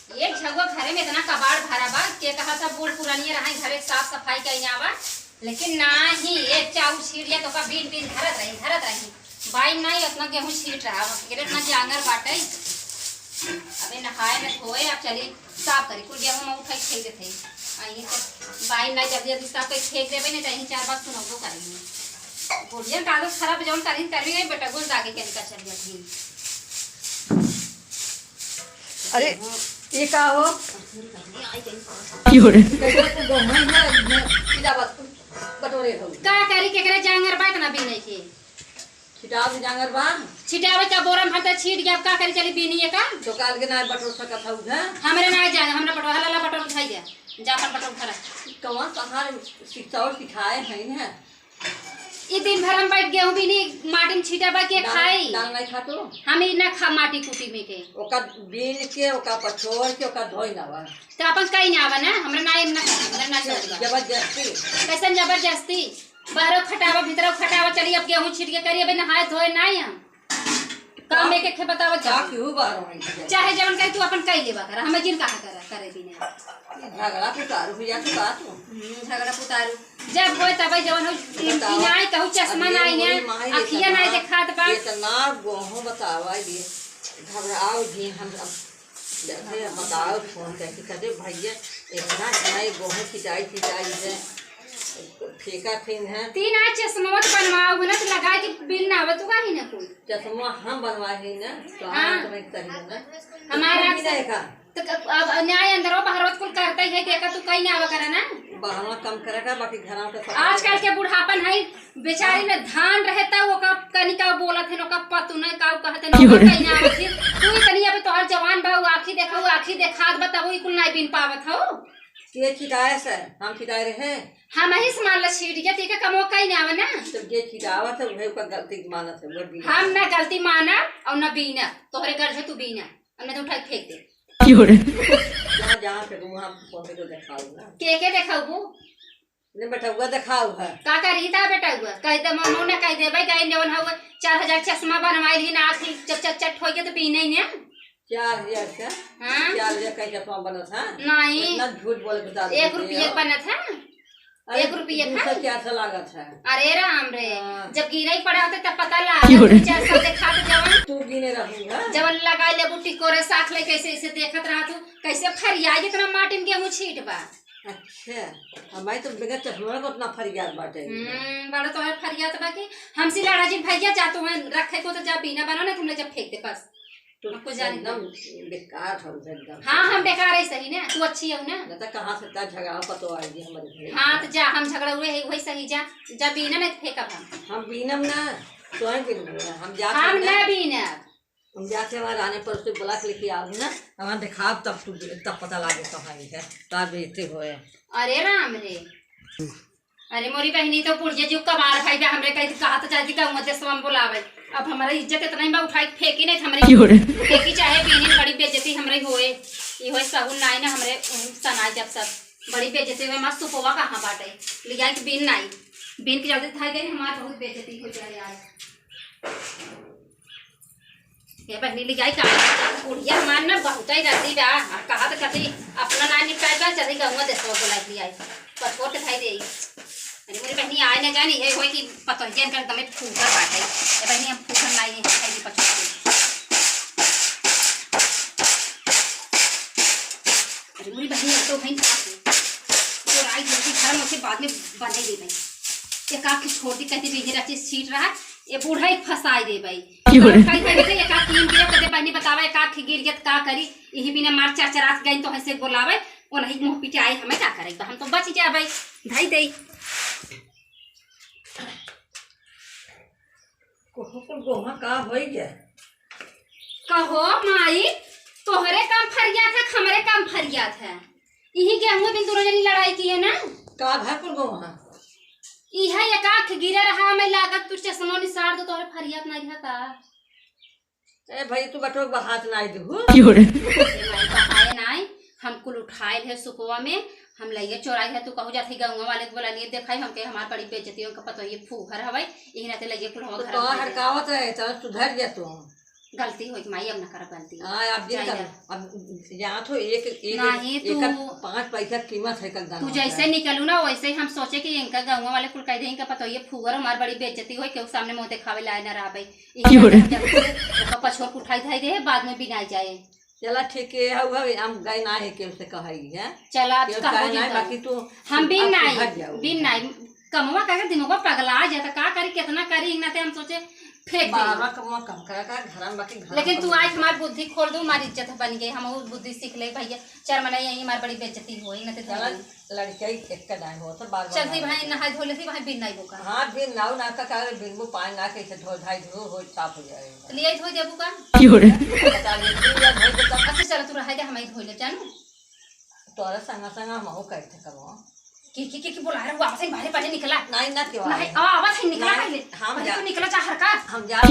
एक झगवा घरे में इतना कबाड़ भरा बा के कहा था बूढ़ पुरानी रहा घरे साफ सफाई कहीं आवा, लेकिन ना ही एक चाउ छीट लिया तो का बीन बीन धरत रही बाई नहीं उतना गेहूं छीट रहा केरे इतना जांगर बाटे। अबे नहाए में धोए अब चली साफ करी कुल गेहूं में उठाई फेंक देते आई तो बाई नहीं जल्दी जल्दी साफ कर फेंक देबे नहीं चाहिए चार बार सुनबो करेंगे बुढ़िया कागज खराब जौन करी करबी गई बेटा गुल दागे के निकल चल जाती। अरे ये का हो बटोरे हो का करी केकरे जांगर बात ना बीने के छिटाव जांगर बा छिटावे का बोरम हम त छीट गया का करी चली बीनी का तो काल के ना बटोर सकत हउ है हमरे ना जाए हमरा बटो हला बटो उठाई जा जाफर बटो खरा कौन कहां सिखाओ सिखाए है ना ई दिन भर हम बैठ गेहूं बीनी माटी छीटा बा के खाई दाल नहीं खातो हम ई ना खा माटी कुटी में के ओका बीन के ओका पछोर के ओका धोई ना बा तो अपन कहीं ना आवा ना हमरा ना चलबा जबरदस्ती कैसन जबरदस्ती बाहरों खटावा भीतरों खटावा चली अब गेहूं छीट के करी अब नहाए धोए नहीं हम काम एक एक बतावा का क्यों बारो नहीं चाहे जवन कही तू अपन कही लेबा कर हम जिन कहा करे बिना झगड़ा पुतारू हुआ तो बात झगड़ा पुतारू जब होय तब जवन हो नाई कहू चश्मा नाई ने अखिया नाई देखात बा इतना गोहो बतावा ये घबराओ जी हम जैसे बताओ फोन करके कहते भैया इतना नहीं गोहो खिंचाई है फेंका फिन है तीन आ चश्मा बनवाओ ना तो लगाए कि बिल ना आवे तो काहे ना कोई चश्मा हम बनवाए हैं ना तो हम तुम्हें करिए ना हमारा देखा तो अब न्याय अंदरो बाहरो कुल करते है देखा तू कहीं ना आवा करे ना बहाना कम करेगा बाकी घरों का आजकल के बुढ़ापन है बेचारी में धान रहता वो का कनिका बोलत है नो का पतु नहीं का कहते न कहीं ना आवे तू कनी अब तोहर जवान बा आंखी देखा आंखी देखात बताओ ई कुल नहीं बिन पावत हो के खिटाए से हम खिटाए रहे हम ही मान ल छीट गया ठीक है कमो कहीं ना आवे ना तो जे खिटावत है वही का गलती मानत है वो भी हम ना गलती माना और ना बीना तोहरे घर से तू बीना हमने तो उठा फेंक दे जहाँ जहाँ पे वहाँ फोटो को दिखाओ ना के देखाऊ ने बेटा हुआ दिखाओ है का करी ता बेटा हुआ कह दे मनो ना कह दे भाई गए नेवन हुआ 4000 चश्मा बनवाई ली ना थी जब चट हो गया तो पी नहीं ने 4000 का हां 4000 का चश्मा बना था नहीं इतना झूठ बोल के बता 1 रुपये बना था 1 रुपये था क्या सा लागत है अरे राम रे जब गिरे ही पड़ा होता तब पता लगा 400 देखा तो जवन तू गिने रहूंगा जवन लगाई ले बुट्टी कोरे साथ ले कैसे ऐसे देखत रहा तू कैसे फरियाई जितना माटी में गेहूं छीट बा। अच्छा हमारी तो बगैर चश्मा को उतना फरियाद बाटे बड़ा तो है फरियाद बा कि हमसे लड़ा जी भैया जातो हैं रखे को तो जा पीना बनो ना तुमने जब फेंक दे बस तो आपको जाने एकदम बेकार हो एकदम हाँ हम बेकार है सही ना तू अच्छी हो ना तो कहाँ से इतना झगड़ा पतो आएगी हमारे घर हाँ तो जा हम झगड़ा हुए है वही सही जा जा बीना नहीं फेंका हम बीनम ना स्वयं बीनम हम जाते हम ना बीना हम जाते वहाँ आने पर उससे बुला के लेके आओ ना हमारा दिखा तब तब पता लगे कहाँ है तार बेचते हुए अरे राम रे अरे मोरी बहनी तो पुरजे जो कबार भाई बे हमरे कहीं कहा तो चाहती का मध्य स्वयं बुलावे अब हमारा इज्जत इतना ही बा उठाई फेंकी नहीं हमरे फेंकी चाहे बीनी बड़ी बेइज्जती हमरे होए ये होए सहु नाई ना हमरे सनाई जब सब बड़ी बेइज्जती हुए मस्त सुपोवा कहां बाटे लिया कि बीन नाई बीन की जल्दी था गई हमार बहुत बेइज्जती हो जाए आज ये बहनी लियाई का बुढ़िया मान ना बहुत ही रहती बा कहा तो कहती अपना ना निपटाई बा चली गंगा देसवा बोला लियाई पछोड़ के थाई देई अरे मेरी बहनी आए ना जानी है होई कि पतंजन कर तमे फूटा बाटे ए बहनी हम फूटन लाई है खाई पछोड़ के अरे मेरी बहनी तो भाई तो राई लड़की घर में से बाद में बंदे दे भाई एक आंख छोड़ दी कहती बेही रची सीट रहा ये बूढ़ा ही फसाई दे भाई कहीं कहीं एक आंख गिर गिरा कदे बहनी बतावे एक आंख गिर गया का करी यही बिना मार चरचरात गई तो ऐसे बोलावे वो नहीं मुंह पीटे आए हमें क्या करेगा हम तो बच जाए भाई धाई दे गोहा का हो गया कहो माई तोहरे काम फरियाद है हमारे काम फरियाद है यही गेहूं बिन दोनों जनी लड़ाई की है ना का है पर गोहा इहा एक आंख गिरे रहा मैं लागत तू चश्मा निसार दो तोहरे फरियाद नहीं है का ए भाई तू बटो हाथ नाई दू बहाए नाई हम कुल उठाए है सुकुआ में हम लइया चोराई है तू कहू जाती गाँव वाले को बोला नहीं देखाई हमके हमार बड़ी बेइज्जती का पता ये फूहर हवे यही ना ते लइया कुल हम तो हड़कावत है तो सुधर जा तू गलती होई माई, अब ना कर गलती। हाँ अब ये कर, अब यहाँ तो एक एक नहीं, एक तू- 5 पैसा कीमत है कल तू जैसे निकलू ना वैसे ही हम सोचे कि इनका गाँव वाले कुल कह दे इनका पता ये फुगर हमार बड़ी बेइज्जती होई के सामने मुंह दिखावे लाए ना रहा भाई पछोर उठाई धाई दे बाद में बिनाई जाए। चला ठीक है, हम गए ना है के उसे कही है चला बाकी तू हम बिन अब नाई हट जाओ। बिन नाई कमवा का दिमाग पगला जाता का करी कितना करी इना ते हम सोचे फेंक दे। बाबा कम कम कर घर में बाकी घर लेकिन तू आज हमारी बुद्धि खोल दू, हमारी इज्जत बन गई, हम वो बुद्धि सीख ले भैया। चार मना यही हमारी बड़ी बेइज्जती होई न ते चला लड़का ही एक का दाई हो तो बार चलती भाई नहाय धो लेती भाई बिन नहीं बोका। हाँ बिन नाव ना का बिन वो पानी ना के धो धाई धो हो साफ हो जाएगा। लिए धो देबू का बता दे या भाई तो अच्छा चल तू रह दे हम धो ले जानू तोरा संग संग हम हो कहते कमो की बोला रहा आवाज ही बाहर पहले निकला नहीं ना क्यों नहीं आवाज ही निकला पहले हम तो निकला चाह का हम जा